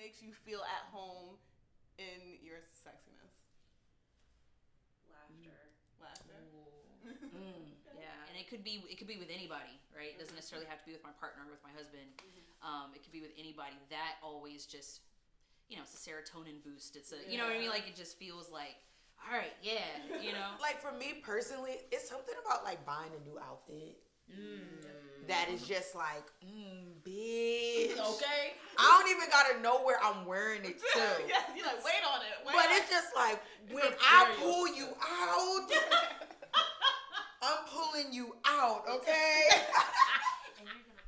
makes you feel at home in your sexiness? Laughter. Yeah, and it could be with anybody, right? It doesn't necessarily have to be with my partner or with my husband. It could be with anybody. That always just, it's a serotonin boost. It's a, you know what I mean? Like, it just feels like, all right, Like, for me personally, it's something about, like, buying a new outfit. That is just like, bitch. Okay. I don't even gotta know where I'm wearing it to. Yeah, you're like, wait on it. It's just like, when I pull you out, I'm pulling you out, okay?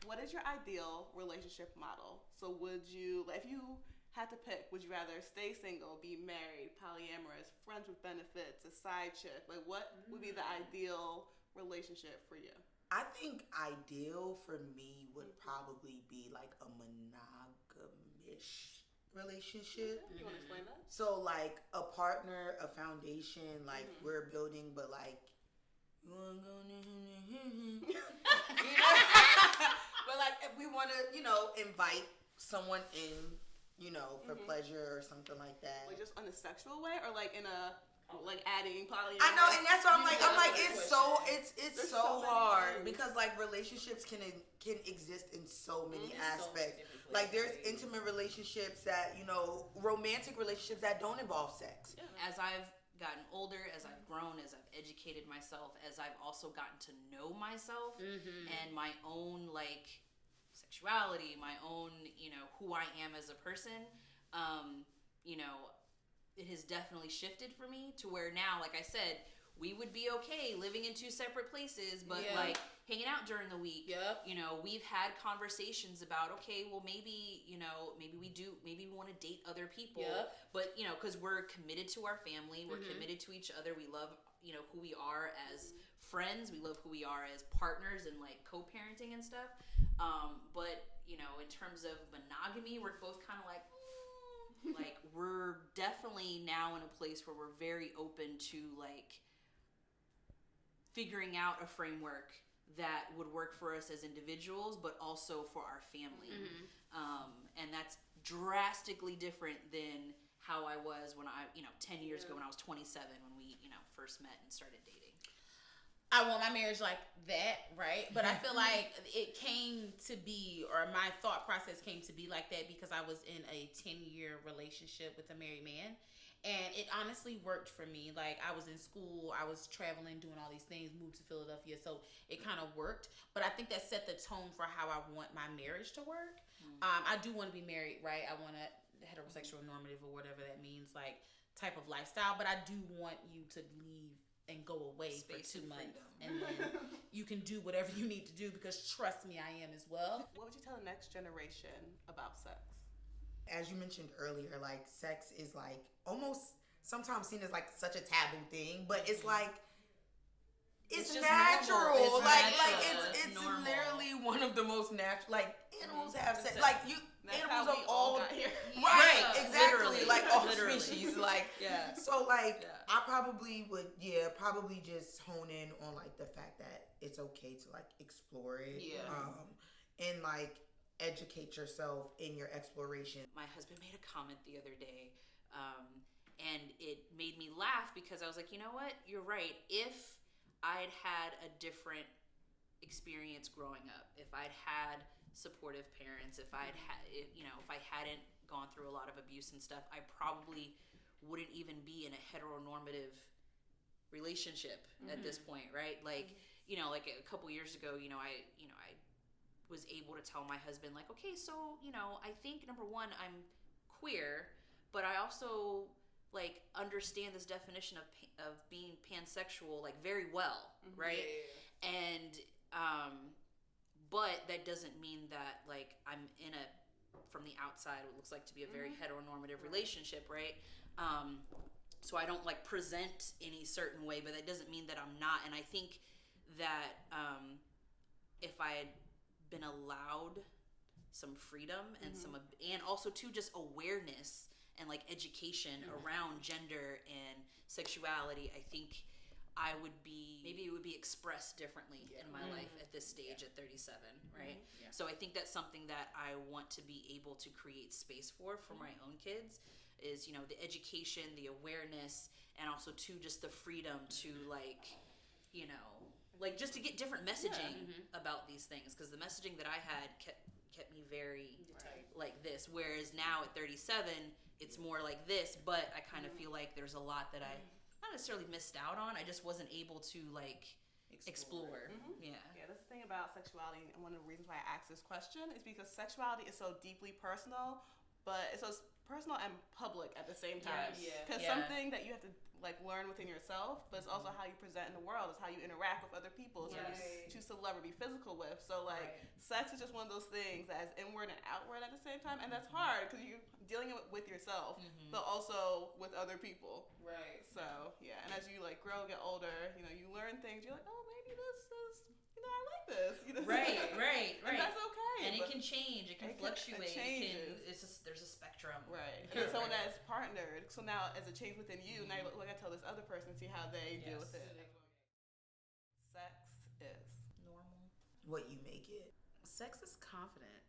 What is your ideal relationship model? So would you, if you had to pick, would you rather stay single, be married, polyamorous, friends with benefits, a side chick? Like, what would be the ideal relationship for you? I think ideal for me would probably be like a monogamish relationship. You want to explain that? So like a partner, a foundation, like we're building, but like you wanna go but like if we wanna, invite someone in, for pleasure or something like that. Like just in a sexual way, or like in a like adding poly. I know, and that's what I'm like it's so hard because like relationships can exist in so many aspects. Like there's intimate relationships that, romantic relationships that don't involve sex. Yeah. As I've gotten older, as I've grown, as I've educated myself, as I've also gotten to know myself and my own like sexuality, my own, who I am as a person, it has definitely shifted for me to where now, like I said, we would be okay living in two separate places, but like hanging out during the week. Yep. We've had conversations about, okay, well maybe we want to date other people. Yep. But, because we're committed to our family, we're committed to each other. We love, who we are as friends. We love who we are as partners and like co-parenting and stuff. But, in terms of monogamy, we're both kind of like, like we're definitely now in a place where we're very open to like figuring out a framework that would work for us as individuals but also for our family. And that's drastically different than how I was when 10 years ago when I was 27 when we first met and started dating. I want my marriage like that, right? But I feel like it came to be, or my thought process came to be like that because I was in a 10-year relationship with a married man. And it honestly worked for me. Like, I was in school, I was traveling, doing all these things, moved to Philadelphia, so it kind of worked. But I think that set the tone for how I want my marriage to work. I do want to be married, right? I want a heterosexual normative or whatever that means, like, type of lifestyle. But I do want you to leave and go away Space for 2 and months. freedom. And then you can do whatever you need to do because trust me, I am as well. What would you tell the next generation about sex? As you mentioned earlier, like sex is like almost sometimes seen as like such a taboo thing, but it's like it's natural. Normal. It's normal. literally one of the most natural. Like animals have sex. That's Like animals of all got here. right, Yeah, exactly. literally. Like all Literally. species. Like Yeah. so. Like Yeah. I probably would. Probably just hone in on like the fact that it's okay to like explore it. Yeah. And like educate yourself in your exploration. My husband made a comment the other day, and it made me laugh because I was like, you know what? You're right. If I'd had a different experience growing up, if I'd had supportive parents, if I hadn't gone through a lot of abuse and stuff, I probably wouldn't even be in a heteronormative relationship at this point, right? Like, like a couple years ago, I was able to tell my husband, like, okay, so, I think number one, I'm queer, but I also like understand this definition of being pansexual like very well, right? Yeah. And but that doesn't mean that like I'm in a from the outside what looks like to be a very heteronormative relationship, right? So I don't like present any certain way, but that doesn't mean that I'm not. And I think that if I had been allowed some freedom and and also too just awareness and like education around gender and sexuality, I think maybe it would be express differently in my life at this stage at 37, right? Yeah. So I think that's something that I want to be able to create space for my own kids is, you know, the education, the awareness, and also too just the freedom to like, you know, like just to get different messaging about these things, because the messaging that I had kept me very like this, whereas now at 37 it's more like this, but I kind of feel like there's a lot that I not necessarily missed out on, I just wasn't able to like explore. Yeah, that's the thing about sexuality, and one of the reasons why I asked this question is because sexuality is so deeply personal, but it's so personal and public at the same time. Because something that you have to like learn within yourself, but it's also how you present in the world. It's how you interact with other people. So you choose to love or be physical with. So like sex is just one of those things that is inward and outward at the same time, and that's hard because you're dealing with yourself, but also with other people. Right. So and as you like grow, get older, you know, you learn things. You're like, oh, maybe this is, you know, I like this. You know? Right. And that's okay. And it can change. It can fluctuate. It's just, there's a spectrum. Right. And someone that is partnered. So now, as a change within you, now you look at tell this other person, see how they deal with it. Sex is normal. What you make it. Sex is confident.